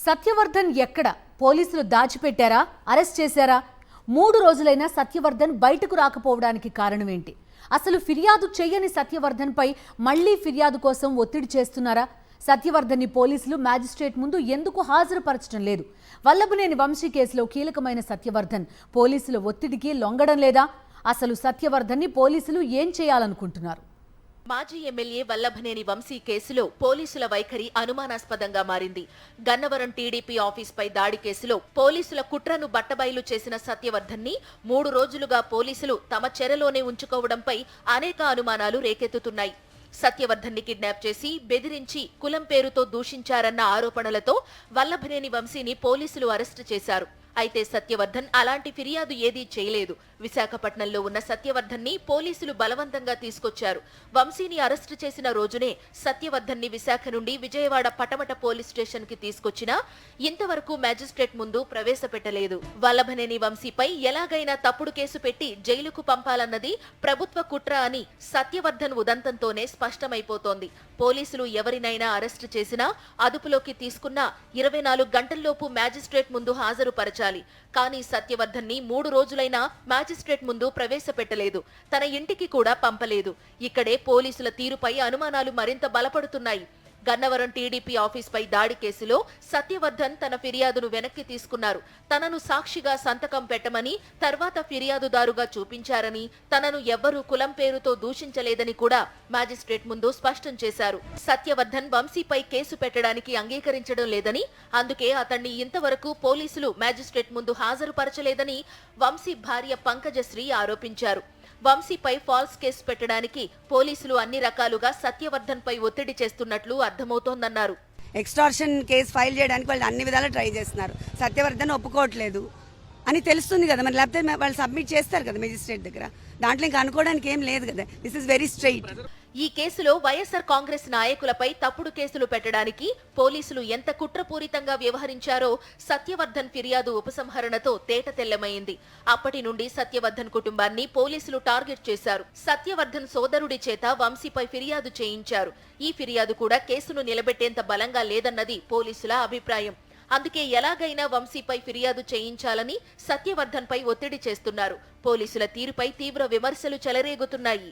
సత్యవర్ధన్ ఎక్కడ? పోలీసులు దాచిపెట్టారా? అరెస్ట్ చేశారా? 3 రోజులైనా సత్యవర్ధన్ బయటకు రాకపోవడానికి కారణం ఏంటి? అసలు ఫిర్యాదు చేయని సత్యవర్ధన్ పై మళ్లీ ఫిర్యాదు కోసం ఒత్తిడి చేస్తున్నారా? సత్యవర్ధన్ని పోలీసులు మ్యాజిస్ట్రేట్ ముందు ఎందుకు హాజరుపరచడం లేదు? వల్లభనేని వంశీ కేసులో కీలకమైన సత్యవర్ధన్ పోలీసుల ఒత్తిడికి లొంగడం లేదా? అసలు సత్యవర్ధన్ని పోలీసులు ఏం చేయాలనుకుంటున్నారు? మాజీ ఎమ్మెల్యే వల్లభనేని వంశీ కేసులో పోలీసుల వైఖరి అనుమానాస్పదంగా మారింది. గన్నవరం టీడీపీ ఆఫీస్పై దాడి కేసులో పోలీసుల కుట్రను బట్టబయలు చేసిన సత్యవర్ధన్ని 3 రోజులుగా పోలీసులు తమ చెరలోనే ఉంచుకోవడంపై అనేక అనుమానాలు రేకెత్తుతున్నాయి. సత్యవర్ధన్ని కిడ్నాప్ చేసి బెదిరించి కులం పేరుతో దూషించారన్న ఆరోపణలతో వల్లభనేని వంశీని పోలీసులు అరెస్టు చేశారు. అయితే సత్యవర్ధన్ అలాంటి ఫిర్యాదు ఏదీ చేయలేదు. విశాఖపట్నంలో ఉన్న సత్యవర్ధన్ని పోలీసులు బలవంతంగా తీసుకొచ్చారు. వంశీని అరెస్టు చేసిన రోజునే సత్యవర్ధన్ని విశాఖ నుండి విజయవాడ పటమట పోలీస్ స్టేషన్ కి తీసుకొచ్చినా ఇంతవరకు మ్యాజిస్ట్రేట్ ముందు ప్రవేశపెట్టలేదు. వల్లభనేని వంశీపై ఎలాగైనా తప్పుడు కేసు పెట్టి జైలుకు పంపాలన్నది ప్రభుత్వ కుట్ర అని సత్యవర్ధన్ ఉదంతంతోనే స్పష్టమైపోతోంది. పోలీసులు ఎవరినైనా అరెస్టు చేసినా అదుపులోకి తీసుకున్నా 24 గంటల్లోపు మ్యాజిస్ట్రేట్ ముందు హాజరుపరచాలి. కానీ సత్యవర్ధన్ని 3 రోజులైనా మ్యాజిస్ట్రేట్ ముందు ప్రవేశపెట్టలేదు. తన ఇంటికి కూడా పంపలేదు. ఇక్కడే పోలీసుల తీరుపై అనుమానాలు మరింత బలపడుతున్నాయి. గన్నవరం టీడీపీ ఆఫీస్పై దాడి కేసులో సత్యవర్ధన్ తన ఫిర్యాదును వెనక్కి తీసుకున్నారు. తనను సాక్షిగా సంతకం పెట్టమని, తర్వాత ఫిర్యాదుదారుగా చూపించారని, తనను ఎవ్వరూ కులం పేరుతో దూషించలేదని కూడా మ్యాజిస్ట్రేట్ ముందు స్పష్టం చేశారు. సత్యవర్ధన్ వంశీపై కేసు పెట్టడానికి అంగీకరించడం లేదని, అందుకే అతన్ని ఇంతవరకు పోలీసులు మ్యాజిస్ట్రేట్ ముందు హాజరుపరచలేదని వంశీ భార్య పంకజశ్రీ ఆరోపించారు. వంశీపై ఫాల్స్ కేసు పెట్టడానికి పోలీసులు అన్ని రకాలుగా సత్యవర్ధన్ పై ఒత్తిడి చేస్తున్నట్లు అర్థమవుతోందన్నారు. ఎక్స్టార్షన్ కేసు ఫైల్ చేయడానికి వాళ్ళు అన్ని విధాలు ట్రై చేస్తున్నారు. సత్యవర్ధన్ ఒప్పుకోవట్లేదు అని తెలుస్తుంది కదా, మరి లేకపోతే వాళ్ళు సబ్మిట్ చేస్తారు కదా మెజిస్ట్రేట్ దగ్గర. దాంట్లో ఇంకా అనుకోవడానికి ఏం లేదు కదా. This is very straight. ఈ కేసులో వైఎస్ఆర్ కాంగ్రెస్ నాయకులపై తప్పుడు కేసులు పెట్టడానికి పోలీసులు ఎంత కుట్రపూరితంగా వ్యవహరించారో సత్యవర్ధన్ ఫిర్యాదు ఉపసంహరణతో తేటతెల్లమైంది. అప్పటి నుండి సత్యవర్ధన్ కుటుంబాన్ని పోలీసులు టార్గెట్ చేశారు. సత్యవర్ధన్ సోదరుడి చేత వంశీపై ఫిర్యాదు చేయించారు. ఈ ఫిర్యాదు కూడా కేసును నిలబెట్టేంత బలంగా లేదన్నది పోలీసుల అభిప్రాయం. అందుకే ఎలాగైనా వంశీపై ఫిర్యాదు చేయించాలని సత్యవర్ధన్ పై ఒత్తిడి చేస్తున్నారు. పోలీసుల తీరుపై తీవ్ర విమర్శలు చెలరేగుతున్నాయి.